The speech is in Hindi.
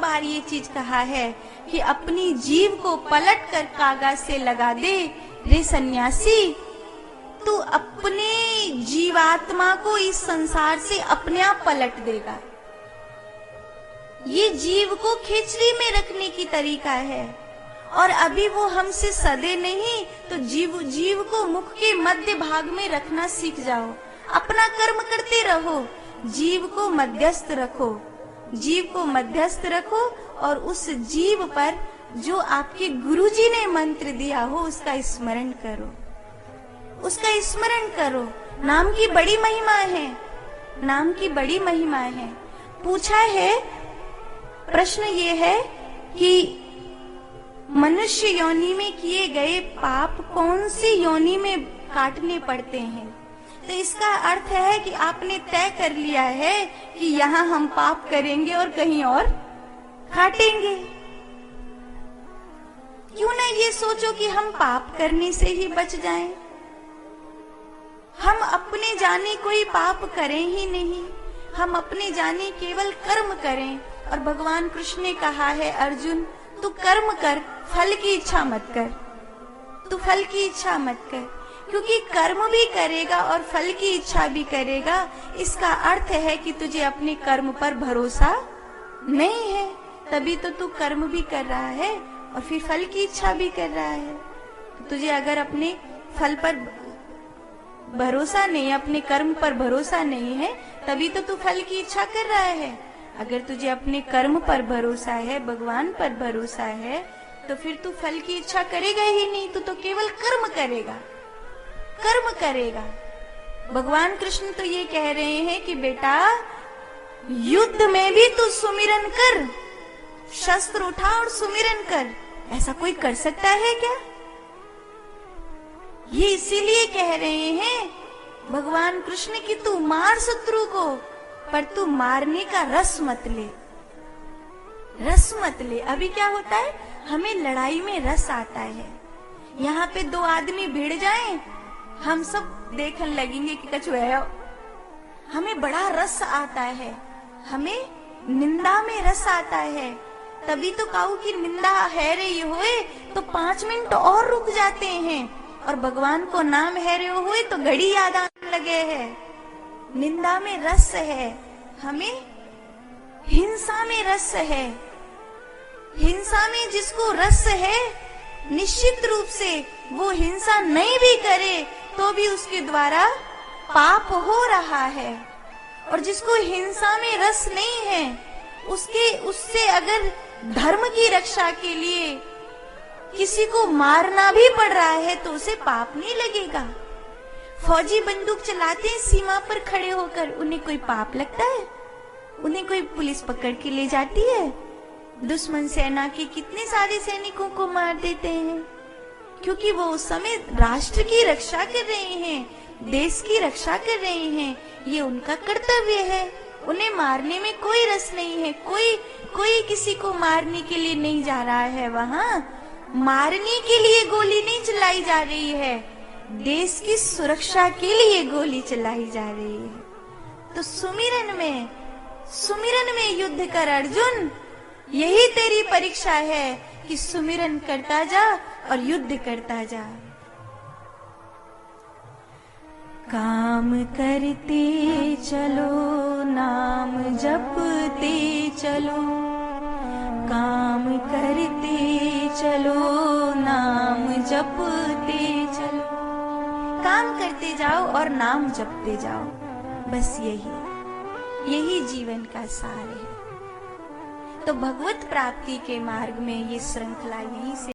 बार ये चीज कहा है कि अपनी जीव को पलट कर कागज से लगा दे रे सन्यासी, तू अपने जीवात्मा को इस संसार से अपने आप पलट देगा। ये जीव को खिचड़ी में रखने की तरीका है, और अभी वो हमसे सदे नहीं तो जीव को मुख के मध्य भाग में रखना सीख जाओ। अपना कर्म करते रहो, जीव को मध्यस्थ रखो, जीव को मध्यस्थ रखो, और उस जीव पर जो आपके गुरुजी ने मंत्र दिया हो उसका स्मरण करो, उसका स्मरण करो। नाम की बड़ी महिमा है, नाम की बड़ी महिमा है। पूछा है, प्रश्न ये है कि मनुष्य योनि में किए गए पाप कौन सी योनि में काटने पड़ते हैं? तो इसका अर्थ है कि आपने तय कर लिया है कि यहाँ हम पाप करेंगे और कहीं और काटेंगे। क्यों ना ये सोचो कि हम पाप करने से ही बच जाएं? हम अपने जाने कोई पाप करें ही नहीं, हम अपने जाने केवल कर्म करें। और भगवान कृष्ण ने कहा है, अर्जुन तू कर्म कर, फल की इच्छा मत कर, तू फल की इच्छा मत कर, क्योंकि कर्म भी करेगा और फल की इच्छा भी करेगा, इसका अर्थ है कि तुझे अपने कर्म पर भरोसा नहीं है, तभी तो तू कर्म भी कर रहा है और फिर फल की इच्छा भी कर रहा है। तो तुझे अगर अपने फल पर भरोसा नहीं, अपने कर्म पर भरोसा नहीं है, तभी तो तू फल की इच्छा कर रहा है। अगर तुझे अपने कर्म पर भरोसा है, भगवान पर भरोसा है, तो फिर तू फल की इच्छा करेगा ही नहीं, तू तो केवल कर्म करेगा, कर्म करेगा। भगवान कृष्ण तो ये कह रहे हैं कि बेटा युद्ध में भी तू सुमिरन कर, शस्त्र उठा और सुमिरन कर। ऐसा कोई कर सकता है क्या? ये इसीलिए कह रहे हैं भगवान कृष्ण कि तू मार शत्रु को, पर तू मारने का रस मत ले, रस मत ले। अभी क्या होता है, हमें लड़ाई में रस आता है। यहाँ पे दो आदमी भिड़ जाएं, हम सब देखने लगेंगे कि कछु है। हमें बड़ा रस आता है, हमें निंदा में रस आता है। तभी तो काऊ की निंदा है रही हुए तो 5 मिनट और रुक जाते हैं, और भगवान को नाम है रहे हुए तो घड़ी याद आने लगे है। निंदा में रस है, हमें हिंसा में रस है। हिंसा में जिसको रस है, निश्चित रूप से वो हिंसा नहीं भी करे तो भी उसके द्वारा पाप हो रहा है। और जिसको हिंसा में रस नहीं है, उससे अगर धर्म की रक्षा के लिए किसी को मारना भी पड़ रहा है तो उसे पाप नहीं लगेगा। फौजी बंदूक चलाते हैं सीमा पर खड़े होकर, उन्हें कोई पाप लगता है? उन्हें कोई पुलिस पकड़ के ले जाती है? दुश्मन सेना के कितने सारे सैनिकों को मार देते हैं, क्योंकि वो उस समय राष्ट्र की रक्षा कर रहे हैं, देश की रक्षा कर रहे हैं। ये उनका कर्तव्य है, उन्हें मारने में कोई रस नहीं है। कोई किसी को मारने के लिए नहीं जा रहा है, वहाँ मारने के लिए गोली नहीं चलाई जा रही है, देश की सुरक्षा के लिए गोली चलाई जा रही है। तो सुमिरन में युद्ध कर अर्जुन, यही तेरी परीक्षा है कि सुमिरन करता जा और युद्ध करता जा। काम करते चलो, नाम जपते चलो, काम करते चलो, नाम जपते चलो। काम करते जाओ और नाम जपते जाओ, बस यही जीवन का सार है। तो भगवत प्राप्ति के मार्ग में ये श्रृंखला यहीं से